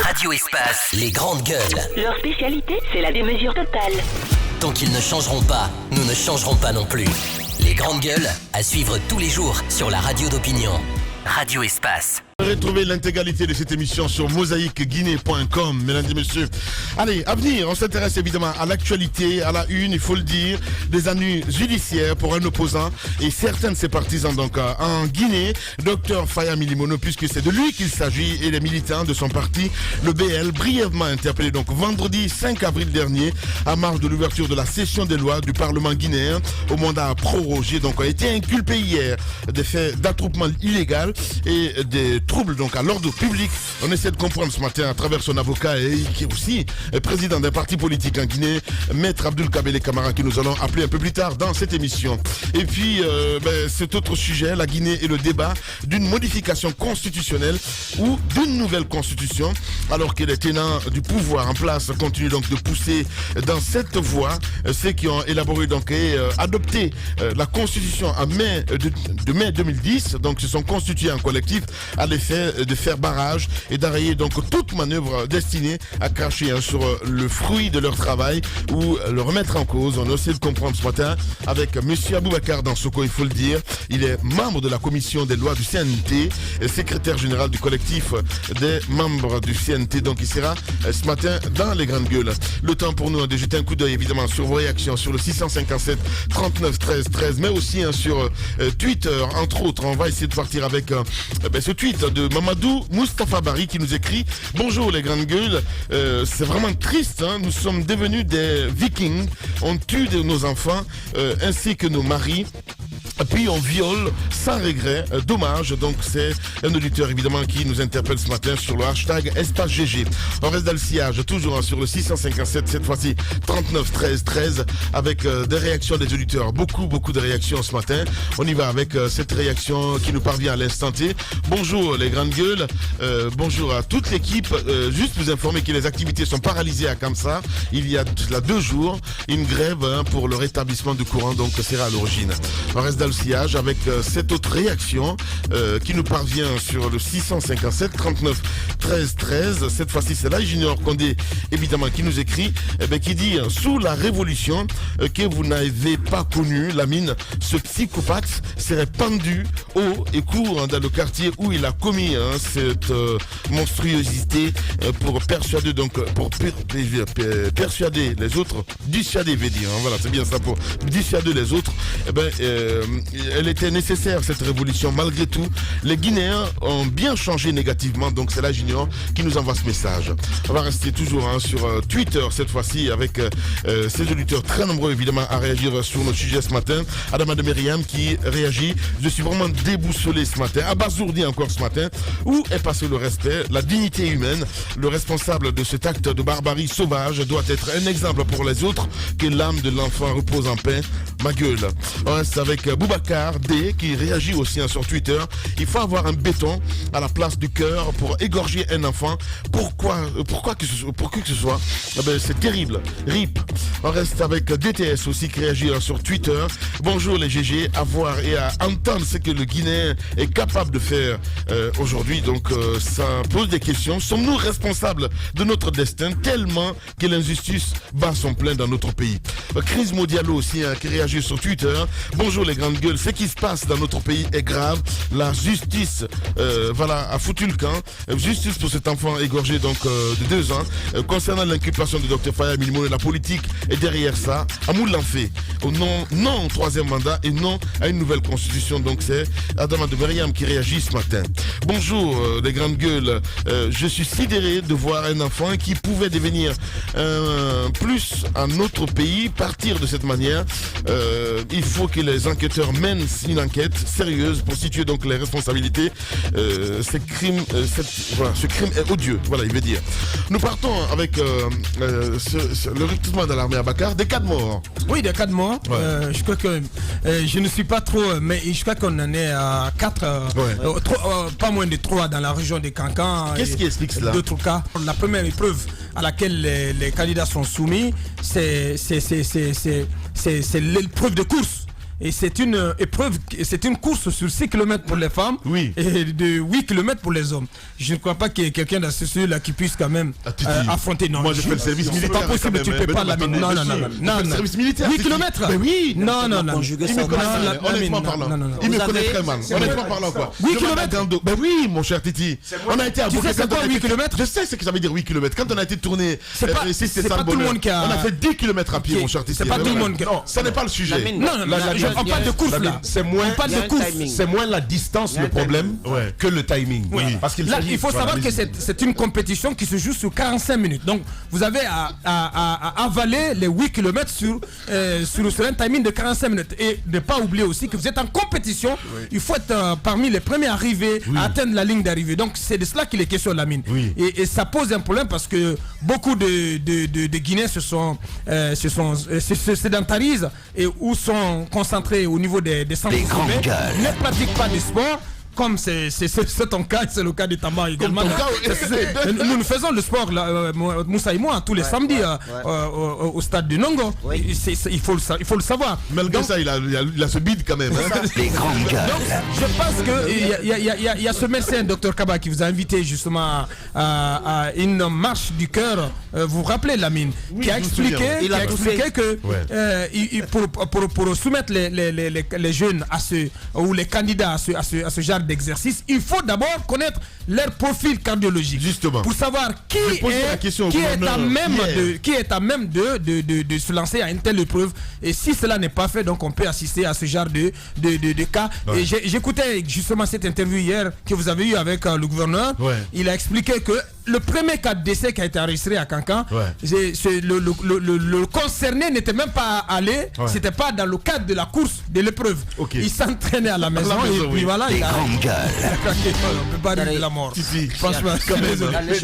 Radio Espace, les grandes gueules. Leur spécialité, c'est la démesure totale. Tant qu'ils ne changeront pas, nous ne changerons pas non plus. Les grandes gueules, à suivre tous les jours sur la radio d'opinion. Radio Espace. Retrouvez l'intégralité de cette émission sur mosaïqueguinée.com, mesdames et messieurs. Allez, à venir, on s'intéresse évidemment à l'actualité, à la une, il faut le dire, des ennuis judiciaires pour un opposant et certains de ses partisans. Donc en Guinée, Dr Faya Milimono, puisque c'est de lui qu'il s'agit, et les militants de son parti, le BL, brièvement interpellés donc vendredi 5 avril dernier, à marge de l'ouverture de la session des lois du Parlement guinéen, au mandat prorogé, donc a été inculpé hier des faits d'attroupement illégal et des troubles donc à l'ordre public. On essaie de comprendre ce matin à travers son avocat et qui est aussi président d'un parti politique en Guinée, Maître Abdul Kabele Camara, que nous allons appeler un peu plus tard dans cette émission. Et puis cet autre sujet, la Guinée et le débat d'une modification constitutionnelle ou d'une nouvelle constitution, alors que les tenants du pouvoir en place continuent donc de pousser dans cette voie. Ceux qui ont élaboré donc et adopté la constitution en mai 2010, donc se sont constitués en collectif à l'effet de faire barrage et d'arrayer donc toute manœuvre destinée à cracher sur le fruit de leur travail ou le remettre en cause. On a essayé de comprendre ce matin avec M. Aboubakar Dansoko, il faut le dire. Il est membre de la commission des lois du CNT, secrétaire général du collectif des membres du CNT. Donc il sera ce matin dans les grandes gueules. Le temps pour nous de jeter un coup d'œil évidemment sur vos réactions sur le 657 39 13 13, mais aussi sur Twitter entre autres. On va essayer de partir avec ce tweet de Mamadou Moustapha Bari qui nous écrit: bonjour les grandes gueules, c'est vraiment triste, hein, nous sommes devenus des vikings, on tue nos enfants ainsi que nos maris. Puis on viole sans regret, dommage. Donc c'est un auditeur évidemment qui nous interpelle ce matin sur le hashtag Espace GG. On reste dans le sillage, toujours sur le 657, cette fois-ci 39 13 13, avec des réactions des auditeurs. Beaucoup de réactions ce matin. On y va avec cette réaction qui nous parvient à l'instant T. Bonjour les grandes gueules, bonjour à toute l'équipe. Juste vous informer que les activités sont paralysées à Kamsa. Il y a 2 jours, une grève pour le rétablissement du courant, donc sera à l'origine. On reste dans le sillage avec cette autre réaction qui nous parvient sur le 657 39 13 13. Cette fois-ci c'est là Junior Condé évidemment qui nous écrit, qui dit: sous la révolution que vous n'avez pas connue, Lamine, ce psychopathe serait pendu haut et court dans le quartier où il a commis cette monstruosité pour persuader persuader les autres, dissuader veut dire, voilà c'est bien ça, pour dissuader les autres. Elle était nécessaire cette révolution malgré tout. Les Guinéens ont bien changé négativement, donc c'est là Junior qui nous envoie ce message. On va rester toujours sur Twitter cette fois-ci avec ces auditeurs très nombreux évidemment à réagir sur nos sujets ce matin. Adama de Myriam qui réagit: je suis vraiment déboussolé ce matin, abasourdi encore ce matin. Où est passé le respect, la dignité humaine? Le responsable de cet acte de barbarie sauvage doit être un exemple pour les autres. Que l'âme de l'enfant repose en paix. Ma gueule. On reste avec Boubacar D qui réagit aussi sur Twitter: il faut avoir un béton à la place du cœur pour égorger un enfant. Pourquoi que ce soit, c'est terrible. RIP. On reste avec DTS aussi qui réagit sur Twitter: bonjour les GG, à voir et à entendre ce que le Guinéen est capable de faire aujourd'hui. Donc ça pose des questions. Sommes-nous responsables de notre destin tellement que l'injustice bat son plein dans notre pays? Chris Modialo aussi qui réagit sur Twitter: bonjour les grandes gueules, ce qui se passe dans notre pays est grave. La justice a foutu le camp. Justice pour cet enfant égorgé donc de 2 ans. Concernant l'inculpation de Dr Faya Milimono, la politique est derrière ça. Amoul l'en fait. Non au 3e mandat et non à une nouvelle constitution. Donc c'est Adama de Myriam qui réagit ce matin. Bonjour les grandes gueules, je suis sidéré de voir un enfant qui pouvait devenir plus à notre pays partir de cette manière. Il faut que les enquêteurs mènent une enquête sérieuse pour situer donc les responsabilités. Ce crime est odieux, voilà il veut dire. Nous partons avec le recrutement de l'armée à Bakar, des cas de mort. Oui, des cas de mort. Ouais. Je crois que je ne suis pas trop, mais je crois qu'on en est à 4, pas moins de 3 dans la région de Kankan. Qu'est-ce qui explique cela? D'autres cas. La première épreuve à laquelle les candidats sont soumis, c'est l'épreuve de course. Et c'est une épreuve, c'est une course sur 6 km pour les femmes et de 8 km pour les hommes. Je ne crois pas qu'il y ait quelqu'un dans ce là qui puisse quand même affronter. Non, moi je fais le service militaire. C'est pas possible, tu ne peux pas la mine. Non. Le service militaire. 8 km. Oui. Non. Honnêtement parlant. Il me connaît très mal. Honnêtement parlant quoi. 8 km. Ben oui, mon cher Titi. On a été à Bourg. C'est quoi 8 km? Je sais ce que ça veut dire 8 km. Quand on a été tourné, c'est pas tout le monde qui a. On a fait 10 km à pied, mon cher Titi. C'est pas tout le monde qui a. Non, ça n'est pas le sujet. Non, on parle de course là. C'est moins la distance le problème que le timing. Parce qu'il faut savoir que c'est une compétition qui se joue sur 45 minutes. Donc vous avez à avaler les 8 km sur un timing de 45 minutes. Et ne pas oublier aussi que vous êtes en compétition. Il faut être parmi les premiers arrivés à atteindre la ligne d'arrivée. Donc c'est de cela qu'il est question, Lamine. Et ça pose un problème parce que beaucoup de Guinéens se sédentarisent ou sont concentrés au niveau des centres urbains, ne pratiquent pas de sport. Comme c'est ton cas, c'est le cas de Tamba également. Nous faisons le sport, Moussa et moi, tous les samedis au stade du Nongo. Il faut le savoir. Malgré ça, il a ce bide quand même. Les grandes gueules. Donc, je pense qu'il y a ce médecin, Dr Kaba, qui vous a invité justement à une marche du cœur. Vous vous rappelez, Lamine, qui a expliqué que pour soumettre les jeunes ou les candidats à ce genre d'exercice, il faut d'abord connaître leur profil cardiologique. Justement. Pour savoir qui est à même de se lancer à une telle épreuve. Et si cela n'est pas fait, donc on peut assister à ce genre de cas. Et j'écoutais justement cette interview hier que vous avez eu avec le gouverneur. Il a expliqué que le premier cas de décès qui a été enregistré à Cancan, le concerné n'était même pas allé, c'était pas dans le cadre de la course de l'épreuve. Il s'entraînait à la maison et puis voilà, il a craqué. On peut pas rire de la mort. Franchement, je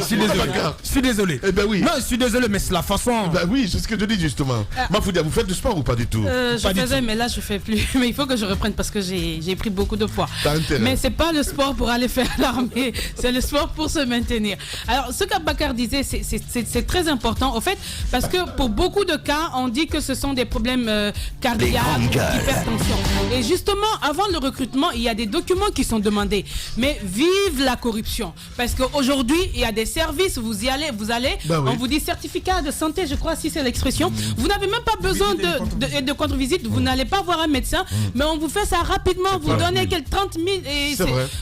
suis désolé. Non, je suis désolé, mais c'est la façon. Oui, c'est ce que je dis justement. Mafoudia, vous faites du sport ou pas du tout? Je faisais, mais là je fais plus. Mais il faut que je reprenne parce que j'ai pris beaucoup de poids. Mais c'est pas le sport pour aller faire l'armée, c'est le sport pour se maintenir. Alors, ce qu'Abakar disait, c'est très important, au fait, parce que pour beaucoup de cas, on dit que ce sont des problèmes cardiaques, d'hypertension. Et justement, avant le recrutement, il y a des documents qui sont demandés. Mais vive la corruption. Parce qu'aujourd'hui, il y a des services, vous allez, on vous dit certificat de santé, je crois, si c'est l'expression. Vous n'avez même pas besoin de contre-visite, vous n'allez pas voir un médecin, mais on vous fait ça rapidement, vous donnez quelques 30 000.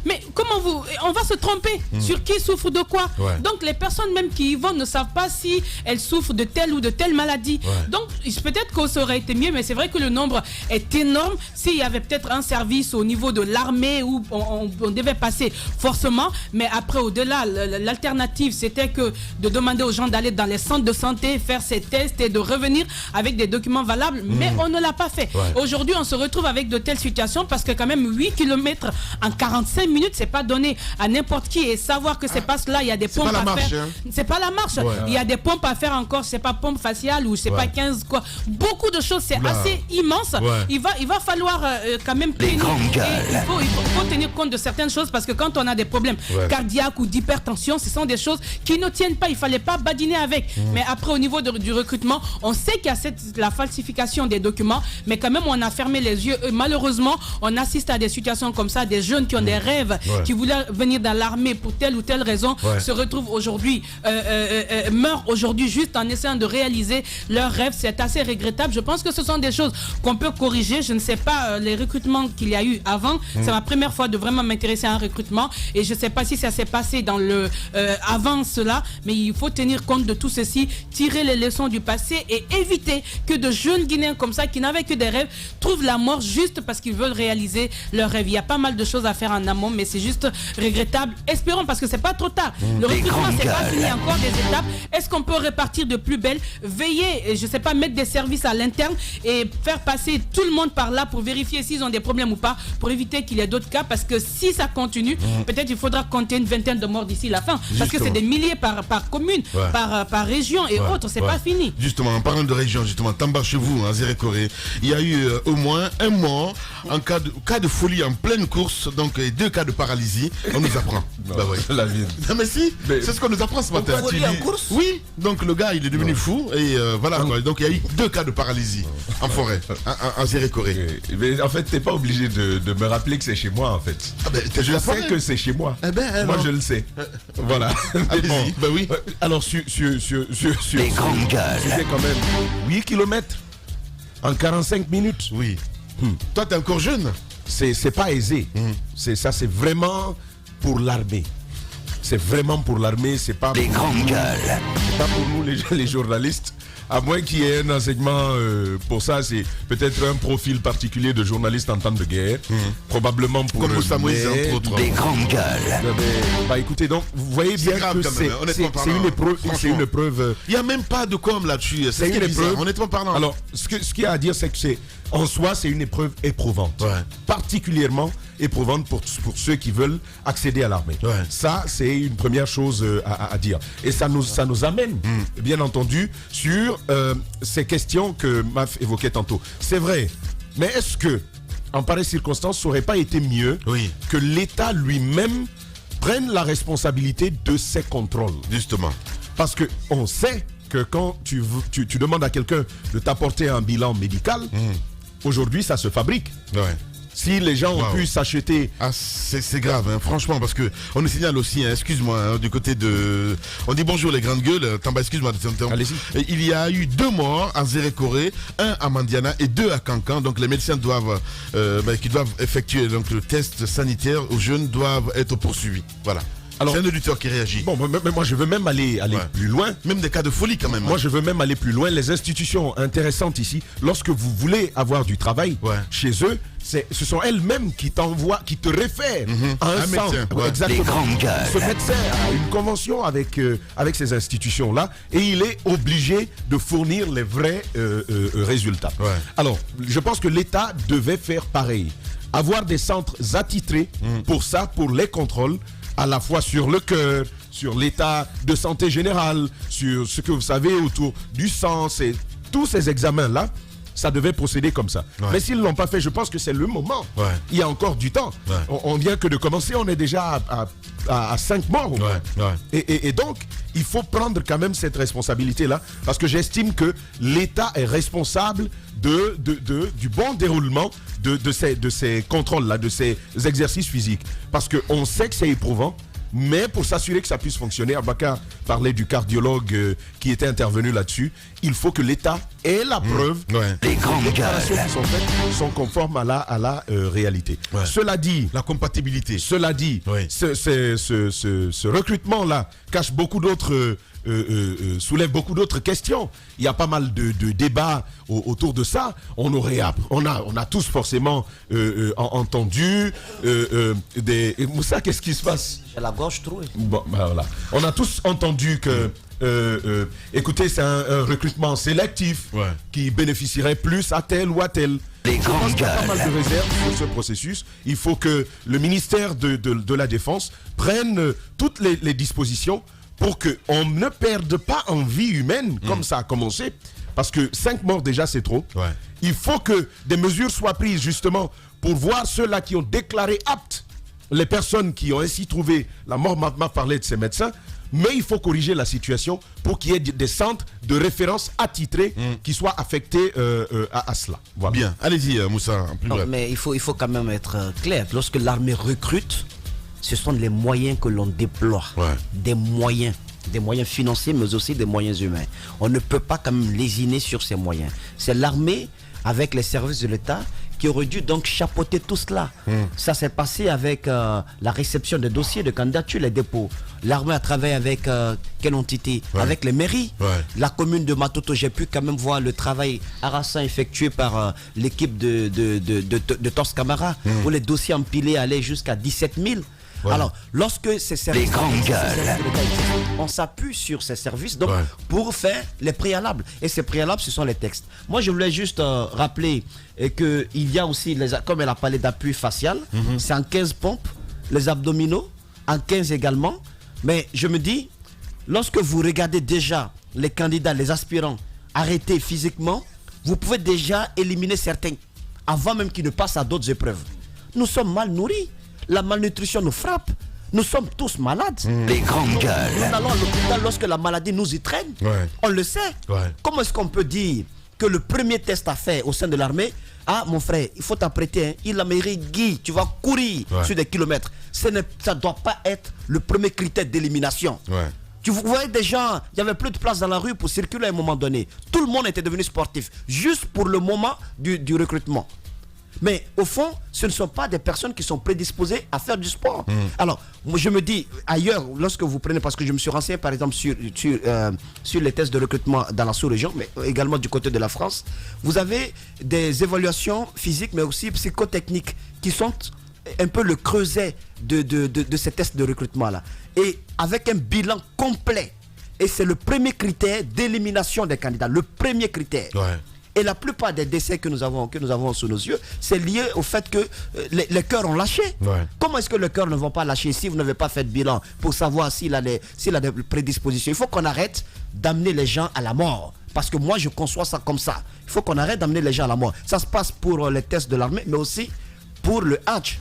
Mais comment on va se tromper sur qui souffre de quoi. Donc les personnes même qui y vont ne savent pas si elles souffrent de telle ou de telle maladie. Donc peut-être que ça aurait été mieux, mais c'est vrai que le nombre est énorme. S'il y avait peut-être un service au niveau de l'armée où on devait passer forcément, mais après au-delà, l'alternative c'était que de demander aux gens d'aller dans les centres de santé, faire ces tests et de revenir avec des documents valables, mais on ne l'a pas fait. Aujourd'hui on se retrouve avec de telles situations parce que quand même 8 km en 45 minutes, c'est pas donné à n'importe qui, et savoir que c'est pas cela, il y a des pompes à faire. C'est pas la marche. Il y a des pompes à faire encore, c'est pas pompe faciale ou c'est pas 15 quoi. Beaucoup de choses, c'est assez immense. Il va falloir quand même il faut tenir compte de certaines choses parce que quand on a des problèmes cardiaques ou d'hypertension, ce sont des choses qui ne tiennent pas. Il fallait pas badiner avec. Mais après au niveau du recrutement, on sait qu'il y a la falsification des documents, mais quand même on a fermé les yeux. Et malheureusement, on assiste à des situations comme ça, des jeunes qui ont des rêves, qui voulaient venir dans l'armée pour telle ou telle raison, se retrouvent aujourd'hui, meurent aujourd'hui juste en essayant de réaliser leurs rêves. C'est assez regrettable. Je pense que ce sont des choses qu'on peut corriger. Je ne sais pas les recrutements qu'il y a eu avant. C'est ma première fois de vraiment m'intéresser à un recrutement et je ne sais pas si ça s'est passé dans avant cela, mais il faut tenir compte de tout ceci, tirer les leçons du passé et éviter que de jeunes Guinéens comme ça qui n'avaient que des rêves trouvent la mort juste parce qu'ils veulent réaliser leurs rêves. Il y a pas mal de choses à faire en amont, mais c'est juste regrettable. Espérons, parce que c'est pas trop tard. Le recrutement, c'est pas fini, encore des étapes. Est-ce qu'on peut repartir de plus belle? Veiller, je sais pas, mettre des services à l'interne et faire passer tout le monde par là pour vérifier s'ils ont des problèmes ou pas, pour éviter qu'il y ait d'autres cas, parce que si ça continue, peut-être il faudra compter une vingtaine de morts d'ici la fin, parce que c'est des milliers par commune, par région et autres, c'est pas fini. Justement, en parlant de région, justement, Tamba chez vous, en Zérékoré, il y a eu au moins un mort en cas de folie en pleine course, donc 2 cas de paralysie. On nous apprend. La vie. Non mais si. C'est ce qu'on nous apprend ce matin. En course. Oui, donc le gars il est devenu fou et voilà quoi. Donc il y a eu 2 cas de paralysie en forêt, en Zéré-Corée. Mais en fait, t'es pas obligé de me rappeler que c'est chez moi en fait. Je sais que c'est chez moi. Moi je le sais. Voilà. Allez-y. Ben oui. Alors sur Les grandes gueules. c'était quand même 8 km en 45 minutes. Oui. Toi t'es encore jeune. C'est pas aisé. C'est vraiment pour l'armée. C'est vraiment pour l'armée, c'est pas Les pour grandes gueules. c'est pas pour nous les journalistes. À moins qu'il y ait un enseignement pour ça, c'est peut-être un profil particulier de journaliste en temps de guerre. Probablement pour Comme Moussa Moïse, entre autres. Les grandes gueules. Bah écoutez, donc vous voyez bien grave que quand même, hein, honnêtement c'est une épreuve. C'est une épreuve. Il n'y a même pas de com là-dessus. C'est une épreuve. Honnêtement parlant. Alors, ce qu'il y a à dire, c'est que en soi, c'est une épreuve éprouvante. Ouais. Particulièrement éprouvante pour ceux qui veulent accéder à l'armée. Ouais. Ça, c'est une première chose à dire. Et ça nous amène, bien entendu, sur ces questions que Maf évoquait tantôt. C'est vrai, mais est-ce que, en pareille circonstance, ça n'aurait pas été mieux que l'État lui-même prenne la responsabilité de ces contrôles? Justement. Parce qu'on sait que quand tu demandes à quelqu'un de t'apporter un bilan médical, aujourd'hui, ça se fabrique. Ouais. Si les gens ont pu s'acheter... Ah, c'est grave, hein, franchement, parce que on nous signale aussi, hein, excuse-moi, hein, du côté de... On dit bonjour les grandes gueules, Tamba, excuse-moi. Allez-y. Il y a eu 2 morts à Zéré-Corée, 1 à Mandiana et 2 à Cancan. Donc les médecins qui doivent effectuer donc, le test sanitaire aux jeunes doivent être poursuivis. Voilà. Alors, c'est un auditeur qui réagit. Bon, mais moi je veux même aller plus loin. Même des cas de folie quand même. Moi je veux même aller plus loin. Les institutions intéressantes ici, lorsque vous voulez avoir du travail chez eux, ce sont elles-mêmes qui t'envoient, qui te réfèrent à un centre. Médecin. Exactement. Les grandes gueules. Ce médecin a une convention avec ces institutions-là et il est obligé de fournir les vrais résultats. Ouais. Alors, je pense que l'État devait faire pareil. Avoir des centres attitrés pour ça, pour les contrôles, à la fois sur le cœur, sur l'état de santé général, sur ce que vous savez autour du sang, tous ces examens-là, ça devait procéder comme ça. Ouais. Mais s'ils ne l'ont pas fait, je pense que c'est le moment. Ouais. Il y a encore du temps. Ouais. On vient que de commencer, on est déjà à 5 morts. Ouais. Et donc, il faut prendre quand même cette responsabilité-là, parce que j'estime que l'État est responsable du bon déroulement de ces contrôles-là, de ces exercices physiques. Parce qu'on sait que c'est éprouvant, mais pour s'assurer que ça puisse fonctionner, Abakar parlait du cardiologue qui était intervenu là-dessus, il faut que l'État ait la preuve que les grandes les déclarations qui sont faites sont conformes à la réalité. Ouais. Cela dit, la compatibilité. Cela dit, ce recrutement-là cache beaucoup d'autres... soulève beaucoup d'autres questions. Il y a pas mal de débats autour de ça. On a tous forcément entendu des... Moussa, qu'est-ce qui se passe? J'ai la gorge trouée. Bon, ben voilà. On a tous entendu que écoutez, c'est un recrutement sélectif qui bénéficierait plus à tel ou à tel. Les grandes Il y a pas gueules. mal de réserves sur ce processus. Il faut que le ministère de la Défense prenne toutes les dispositions pour qu'on ne perde pas en vie humaine, comme ça a commencé, parce que 5 morts déjà c'est trop. Il faut que des mesures soient prises justement pour voir ceux-là qui ont déclaré aptes, les personnes qui ont ainsi trouvé la mort. M'a parlé de ces médecins, mais il faut corriger la situation pour qu'il y ait des centres de référence attitrés qui soient affectés à cela. Voilà. Bien, allez-y Moussa, en plus bref. Mais il faut quand même être clair. Lorsque l'armée recrute, ce sont les moyens que l'on déploie. Des moyens financiers, mais aussi des moyens humains. On ne peut pas quand même lésiner sur ces moyens. C'est l'armée, avec les services de l'État, qui aurait dû donc chapeauter tout cela. Ça s'est passé avec la réception des dossiers de candidature, les dépôts. L'armée a travaillé avec quelle entité? Avec les mairies. La commune de Matoto, j'ai pu quand même voir le travail harassant effectué par l'équipe de Tos Camara, où les dossiers empilés allaient jusqu'à 17 000. Alors, lorsque ces services, on s'appuie sur ces services donc, pour faire les préalables. Et ces préalables, ce sont les textes. Moi, je voulais juste rappeler qu'il y a aussi, comme elle a parlé d'appui facial, c'est en 15 pompes, les abdominaux, en 15 également. Mais je me dis, lorsque vous regardez déjà les candidats, les aspirants arrêtés physiquement, vous pouvez déjà éliminer certains avant même qu'ils ne passent à d'autres épreuves. Nous sommes mal nourris. La malnutrition nous frappe. Nous sommes tous malades. Les grandes gueules. Nous allons à l'hôpital lorsque la maladie nous y traîne. On le sait. Comment est-ce qu'on peut dire que le premier test à faire au sein de l'armée, ah mon frère, il faut t'apprêter, hein. Il a mairie Guy, tu vas courir sur des kilomètres. Ça ne doit pas être le premier critère d'élimination. Tu voyais des gens, il n'y avait plus de place dans la rue pour circuler à un moment donné. Tout le monde était devenu sportif, juste pour le moment du recrutement. Mais au fond, ce ne sont pas des personnes qui sont prédisposées à faire du sport. Alors, moi, je me dis, ailleurs, lorsque vous prenez, parce que je me suis renseigné par exemple sur les tests de recrutement dans la sous-région, mais également du côté de la France, vous avez des évaluations physiques, mais aussi psychotechniques, qui sont un peu le creuset de ces tests de recrutement-là. Et avec un bilan complet. Et c'est le premier critère d'élimination des candidats, le premier critère. Et la plupart des décès que nous avons sous nos yeux, c'est lié au fait que les cœurs ont lâché. Comment est-ce que les cœurs ne vont pas lâcher si vous n'avez pas fait de bilan pour savoir s'il a des prédispositions? Il faut qu'on arrête d'amener les gens à la mort. Parce que moi, je conçois ça comme ça. Il faut qu'on arrête d'amener les gens à la mort. Ça se passe pour les tests de l'armée, mais aussi pour le Hajj.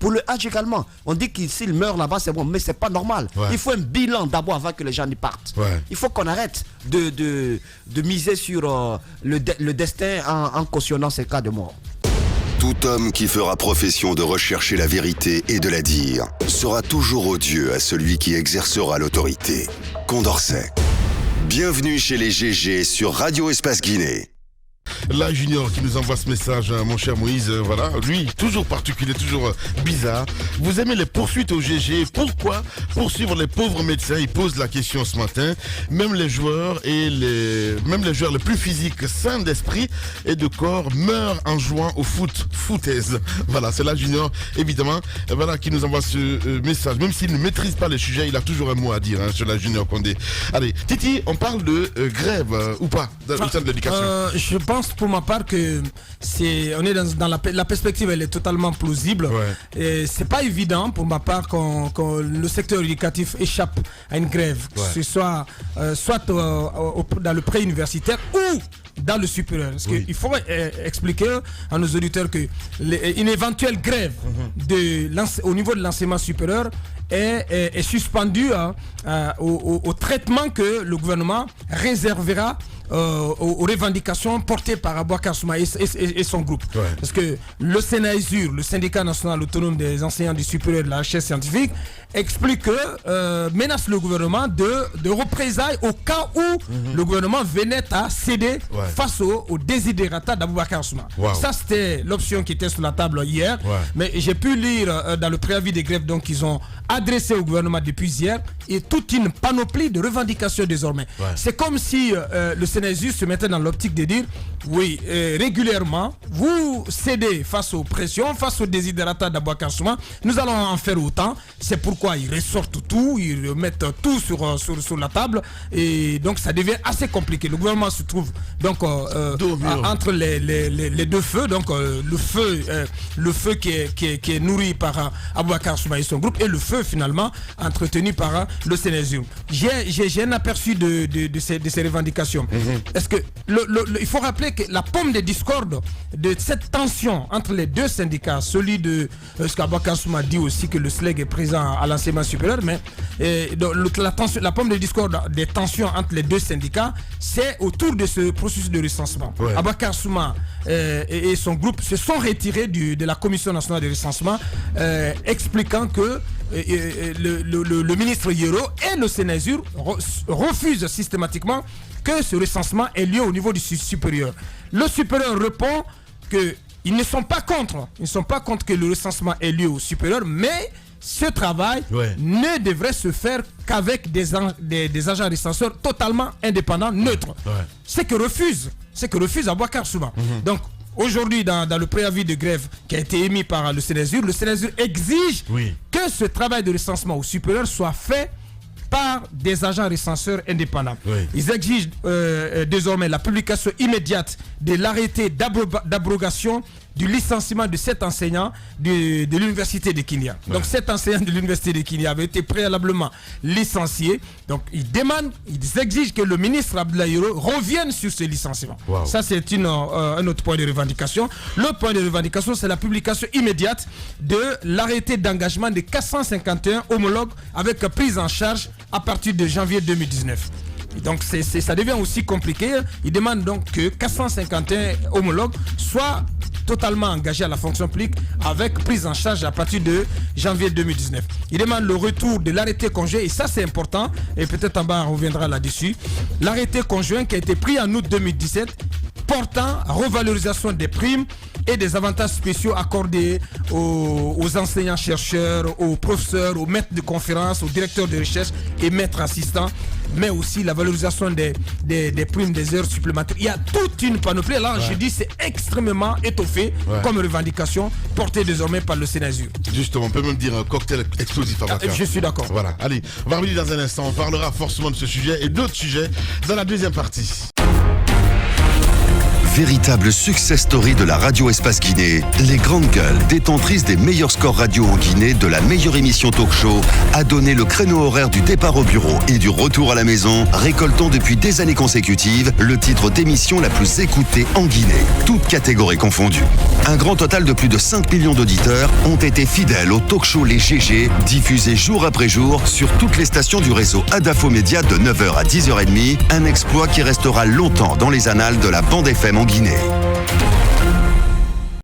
Pour le Hajj également. On dit que s'il meurt là-bas, c'est bon, mais c'est pas normal. Il faut un bilan d'abord avant que les gens y partent. Il faut qu'on arrête de miser sur le destin en cautionnant ces cas de mort. Tout homme qui fera profession de rechercher la vérité et de la dire sera toujours odieux à celui qui exercera l'autorité. Condorcet. Bienvenue chez les GG sur Radio Espace Guinée. Là, Junior qui nous envoie ce message, mon cher Moïse, voilà, lui, toujours particulier, toujours bizarre. Vous aimez les poursuites au GG, pourquoi poursuivre les pauvres médecins? Il pose la question ce matin. Même les joueurs les plus physiques, sains d'esprit et de corps, meurent en jouant au foutaise. Voilà, c'est là Junior, évidemment, voilà, qui nous envoie ce message. Même s'il ne maîtrise pas les sujets, il a toujours un mot à dire sur la Junior Condé. Allez, Titi, on parle de grève ou pas au sein de l'éducation? Je pense pour ma part que on est dans la perspective, elle est totalement plausible. Et c'est pas évident pour ma part quand le secteur éducatif échappe à une grève, que ce soit dans le pré-universitaire ou dans le supérieur. Parce qu'il faut expliquer à nos auditeurs que une éventuelle grève au niveau de l'enseignement supérieur est suspendue au traitement que le gouvernement réservera aux revendications portées par Aboubacar Souma et son groupe. Parce que le SENAESUR, le syndicat national autonome des enseignants du supérieur de la recherche scientifique, explique que menace le gouvernement de représailles au cas où le gouvernement venait à céder face au désiderata d'Aboubacar Souma. Ça, c'était l'option qui était sur la table hier. Mais j'ai pu lire dans le préavis des grèves qu'ils ont adressé au gouvernement depuis hier, et toute une panoplie de revendications désormais. C'est comme si le SENAESUR se mettait dans l'optique de dire régulièrement, vous cédez face aux pressions, face aux désiderata d'Aboubacar Souma, nous allons en faire autant. C'est pourquoi ils ressortent tout, ils mettent tout sur la table, et donc ça devient assez compliqué. Le gouvernement se trouve donc entre les deux feux, donc le feu qui est nourri par Aboubacar Souma et son groupe, et le feu finalement entretenu par le SENAESUR. J'ai un aperçu de ces revendications. Est-ce que il faut rappeler que la pomme de discorde de cette tension entre les deux syndicats, celui de ce qu'Aboubacar Souma dit aussi que le SLEG est présent à l'enseignement supérieur, mais la pomme de discorde des tensions entre les deux syndicats, c'est autour de ce processus de recensement. Aboubacar Souma et son groupe se sont retirés de la Commission nationale de recensement, expliquant que le ministre Yero et le SENAESUR refusent systématiquement que ce recensement ait lieu au niveau du supérieur. Le supérieur répond qu'ils ne sont pas contre que le recensement ait lieu au supérieur, mais ce travail ne devrait se faire qu'avec des agents recenseurs totalement indépendants, neutres. C'est que refuse Aboubacar Souma. Donc aujourd'hui, dans le préavis de grève qui a été émis par le SENAESUR exige que ce travail de recensement au supérieur soit fait par des agents recenseurs indépendants. Ils exigent désormais la publication immédiate de l'arrêté d'abrogation du licenciement de 7 enseignants de l'université de Kenya. Donc 7 enseignants de l'université de Kenya avaient été préalablement licenciés. Donc ils exigent que le ministre Abdoulaye Yoro revienne sur ce licenciement. Wow. Ça c'est un autre point de revendication. L'autre point de revendication, c'est la publication immédiate de l'arrêté d'engagement de 451 homologues avec prise en charge à partir de janvier 2019. Et donc ça devient aussi compliqué. Il demande donc que 451 homologues soient totalement engagés à la fonction publique avec prise en charge à partir de janvier 2019. Il demande le retour de l'arrêté conjoint, et ça c'est important, et peut-être en bas on reviendra là-dessus. L'arrêté conjoint qui a été pris en août 2017 portant revalorisation des primes et des avantages spéciaux accordés aux enseignants-chercheurs, aux professeurs, aux maîtres de conférences, aux directeurs de recherche et maîtres assistants, mais aussi la valorisation des primes des heures supplémentaires. Il y a toute une panoplie. Là, je dis c'est extrêmement étoffé comme revendication portée désormais par le Sénazur. Justement, on peut même dire un cocktail explosif. Je suis d'accord. Voilà, allez, on va revenir dans un instant. On parlera forcément de ce sujet et d'autres sujets dans la deuxième partie. Véritable success story de la radio Espace Guinée, les grandes gueules, détentrices des meilleurs scores radio en Guinée, de la meilleure émission talk show, a donné le créneau horaire du départ au bureau et du retour à la maison, récoltant depuis des années consécutives le titre d'émission la plus écoutée en Guinée, toutes catégories confondues. Un grand total de plus de 5 millions d'auditeurs ont été fidèles au talk show Les GG, diffusé jour après jour sur toutes les stations du réseau Adafo Média de 9h à 10h30, un exploit qui restera longtemps dans les annales de la bande FM en Guinée.